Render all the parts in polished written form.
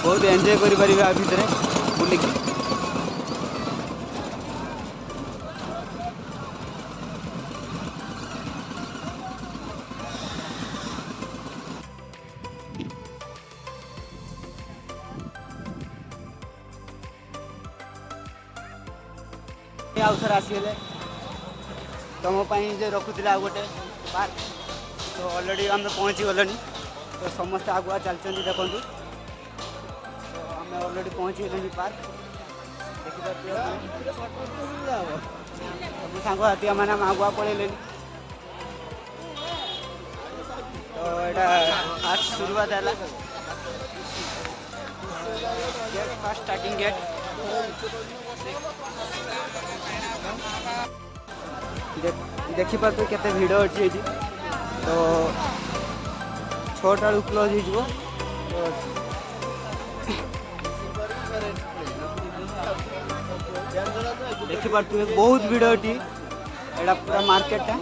बहुत एंजॉय करि परिबे आ भितरे बुलिकी। आउ थर आसीगले तुम जो रखुले आ गोटे पार्क तो ऑलरेडी आम पहुँची गलु तो समस्त आगुआ चलते देखु तो आम ऑलरेडी पहुँची गले पार्क देखिए सब सांगती मैंने आगुआ पलैले तो यहाँ फास्ट शुरुआत है गेट फास्ट स्टार्टिंग गेट देखी पार्थे केते भिड़ अच्छी तो 6टा क्लोज हो देखी पार्थे बहुत भिड़ अच्छी एटा पूरा मार्केटा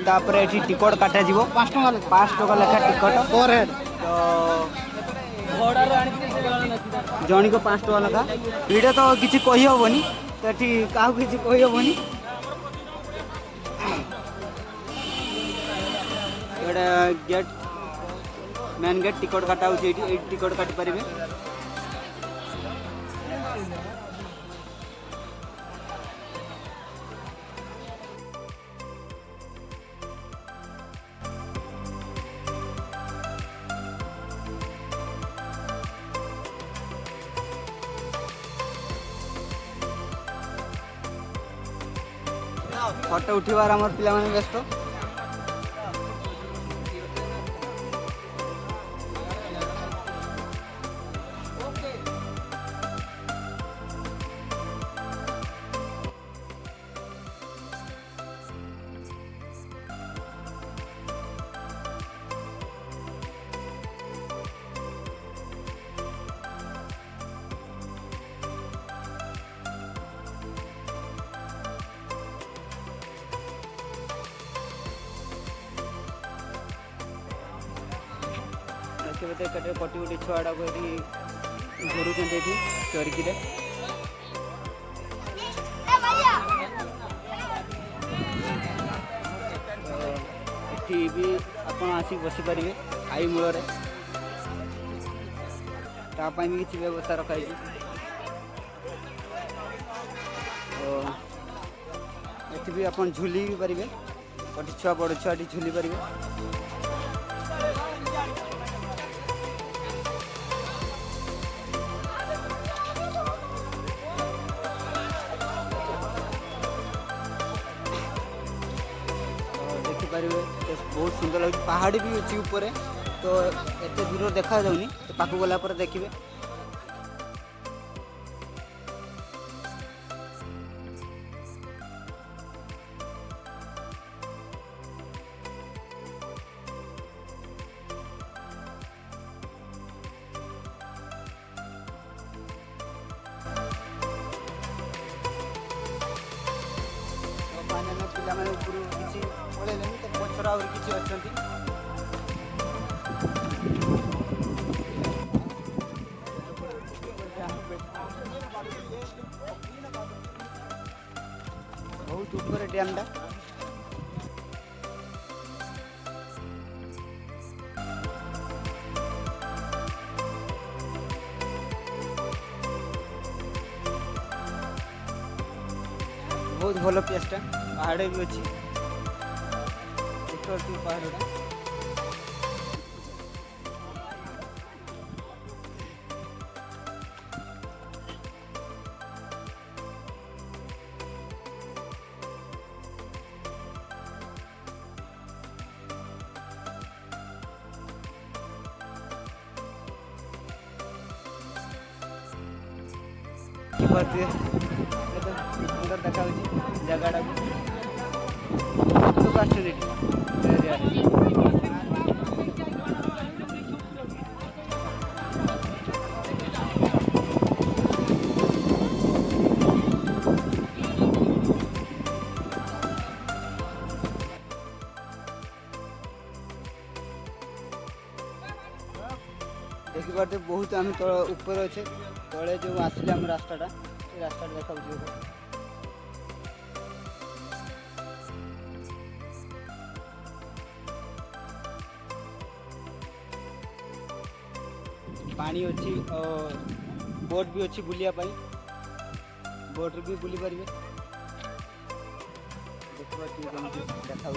तापर टिकट काटा जीवो 5 टका लेखा टिकट पर हेड तो जणी को 5 टका लेखा भिड़ तो किसी कही हेनी तो क्या किसी कही हेनी गेट मेन गेट टिकट काटा हो टिकट काटी पारे फोटो उठीबार आमर पिला माने व्यस्त कटे कटी गोटी छुआड़ा को घूरुं चोरिकी भी आप आसिक बसीपर आई मूल भी किसी व्यवस्था रखाई तो भी आप झुली भी पारे गोटे छुआ बड़ छुआ झुली पारे बहुत सुंदर लगे पहाड़ी भी अच्छी ऊपर तो एत दूर देखा जाऊनी तो पाक गला पर देखिए पिला किसी पलैले तो पछरा और किसी अच्छा बहुत ऊपर डैमटा बहुत भल प्लेसटा पहाड़ भी अच्छी पहाड़ सुंदर देखा जगह बाटे बहुत आम ऊपर अच्छे तले जो आसिले आम रास्ताटा से रास्ता देखा पानी अच्छी बोट भी अच्छी बुलिया बोट भी बुली पारे देखा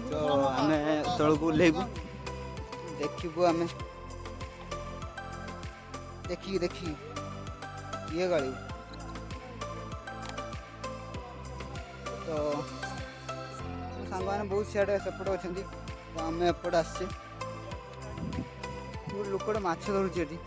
तो आम तौक ओह्लैबू देखू आम देखी ये गाड़ी तो सांग मैंने बहुत सियाड़े सेपटे अच्छा तो आम एपटे आसचे लोकटे माछ धरुचे ये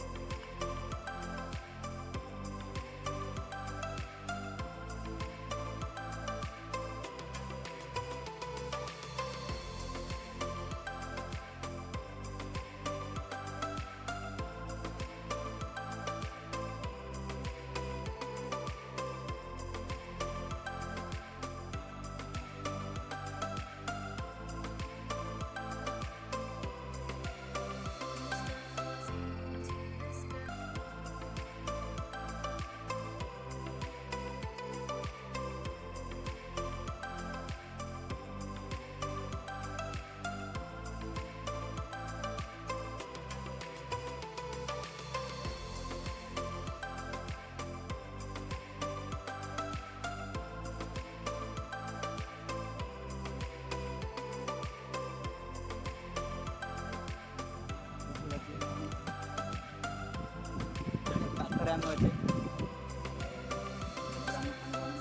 आम अच्छे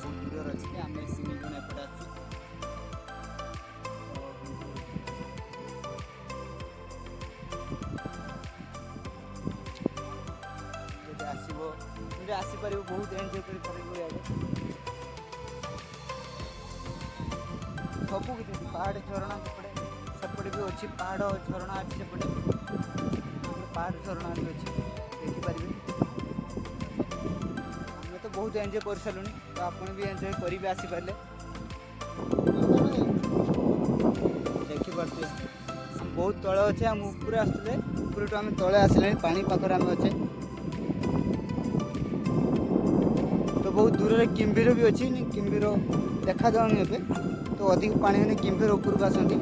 बहुत दूर अच्छे आम 3 जन एपटे आसो आसपार बहुत एंजय कर सब किसी पहाड़ झरणा सेपटे भी अच्छी पहाड़ झरणा अच्छी सेपटे पहाड़ झरणा भी अच्छी देखिपारे तो बहुत एंजय कर सारूँ तो आपन भी एंजय करेंगे आसीपारे देखिपे बहुत तले अच्छे आम ऊपर आसते ऊपर आम तले आसले पानी पाखे आम अच्छे तो बहुत दूर में किम्भीर भी अच्छी किम्भीर देखा जाऊनी ए तो अधिक पानी होने किम्भीर ऊपर आसती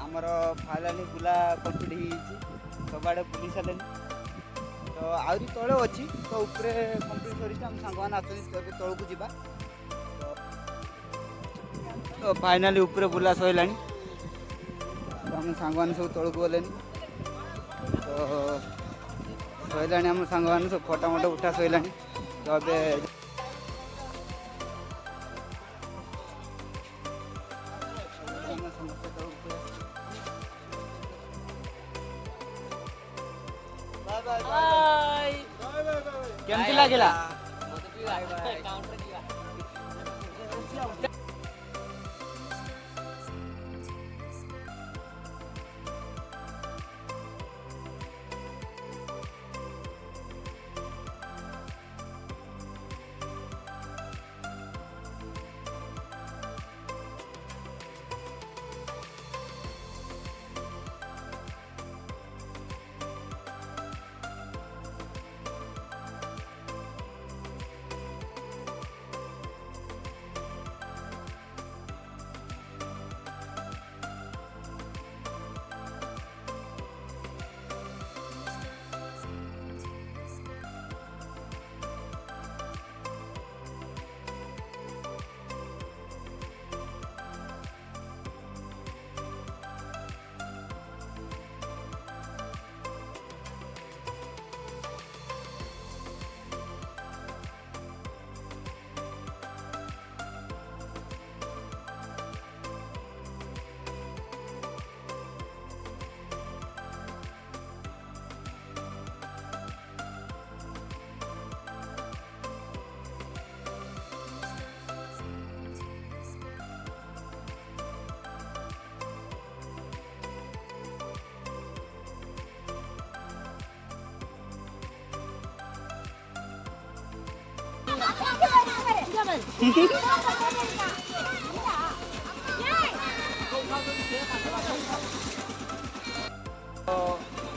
आमर फाइनाली बुला कम्प्लीट सब आड़े बुली सारे तो आहरी तले अच्छी तो ऊपर कम्प्लीट कर सांग मैंने आसती तौक जा तो फाइनाली ऊपर बुला सैला तो आम सांग मैंने सब तौक गले तो सैला आम सांग मैंने सब फटा मटा उठा सैला तो अब केमती लागला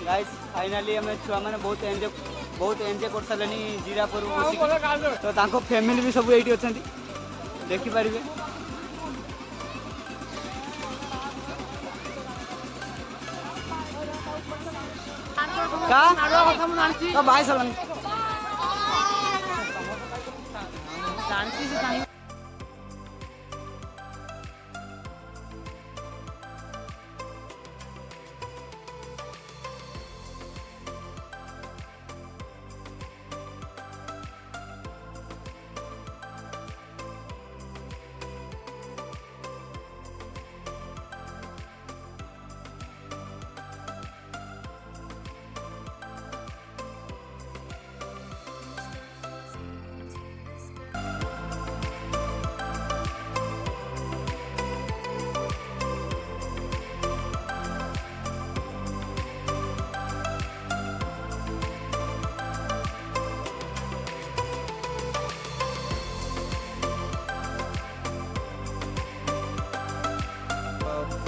गाइस फाइनाली आम छुआ मैंने बहुत एंजॉय कर सारे जीरापुर तो तांको फैमिली भी सब ये अच्छा देखिपारे का भाई सब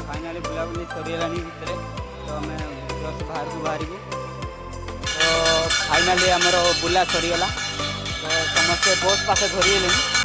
फाइनाली बुलाबुली सरीगला भितर तो आम जस्ट बाहर को बाहर तो फाइनाली आमर बुला सरीगला तो समस्ते बस पास धरीगले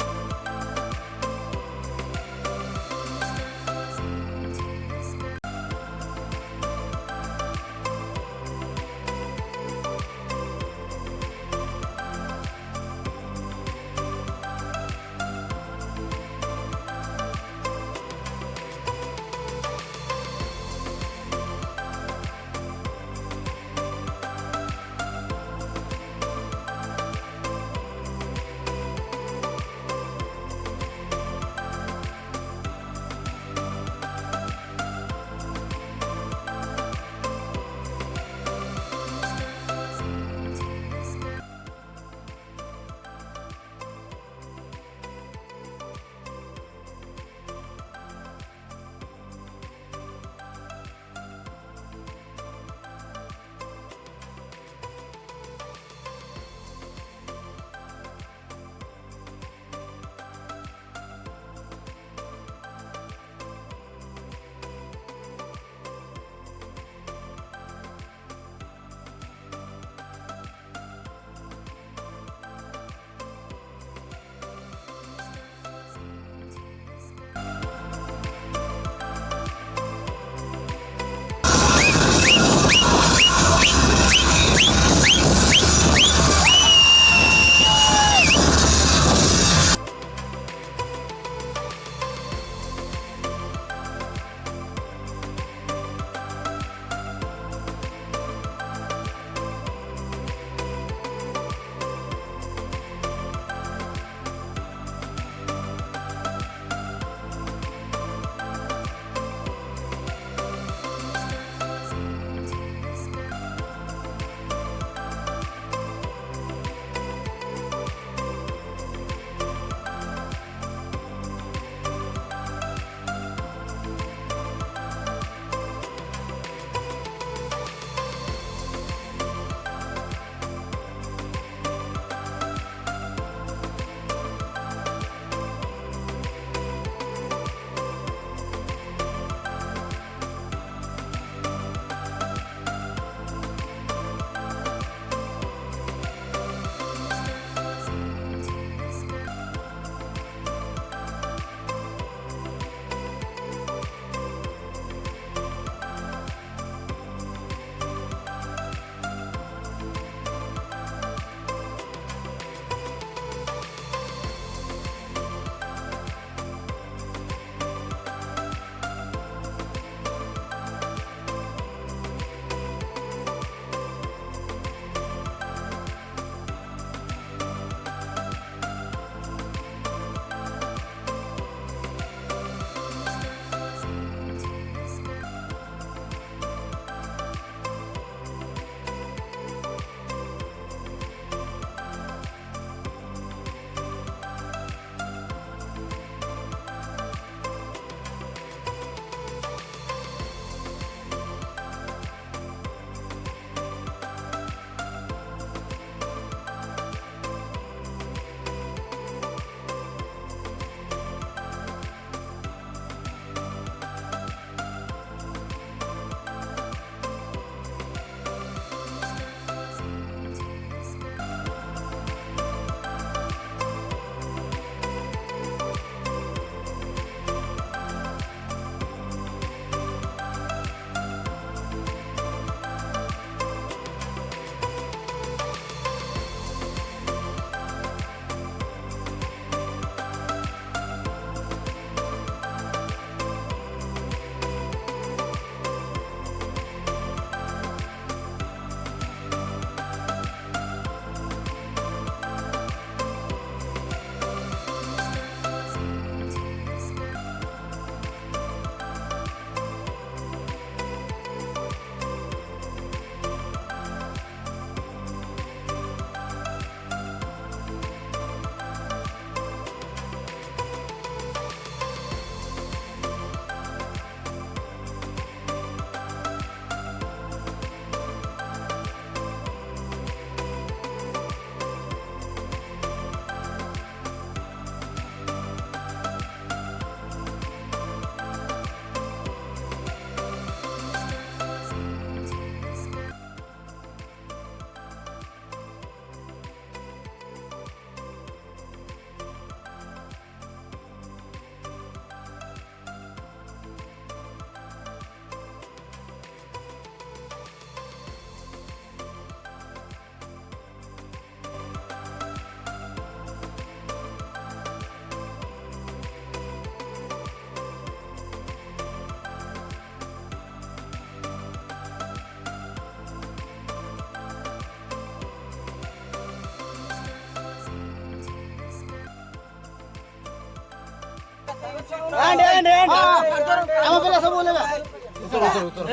ଆମ ପିଲା ସବୁ ଓଲେଇବା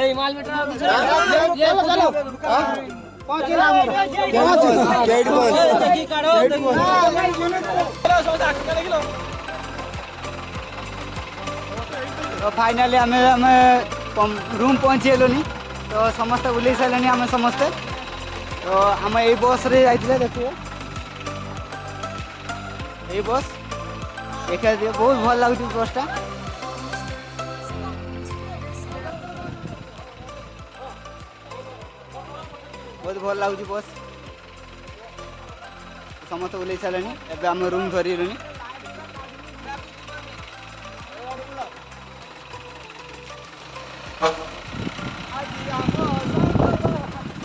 এই মাল বেটা ଚାଲ ପହଞ୍ଚିଲା দেখি কাড়ো तो फाइनाली आम रूम पहुँचीगलुनि तो समस्ते बुले सारे आम समस्ते तो आम यही बस रे जाइए देखिए यही बस देखा दिए बहुत भल लगुच बसटा बहुत भल लगुच बस समस्त बुले सारे एवं आम रूम धरलुनि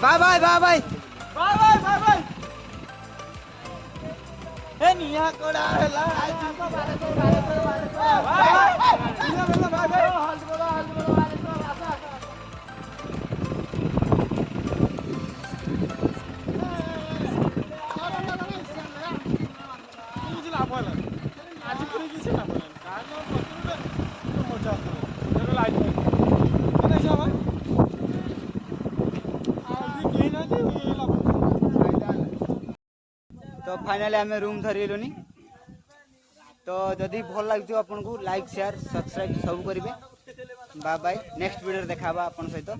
bye bye bye bye bye ए निया कोडा हेला तो फाइनाली आम रूम धरलुनि तो जदि भल लगे आपन को लाइक शेयर सब्सक्राइब सब करेंगे बाय बाय नेक्स्ट वीडियो देखा अपन सहित।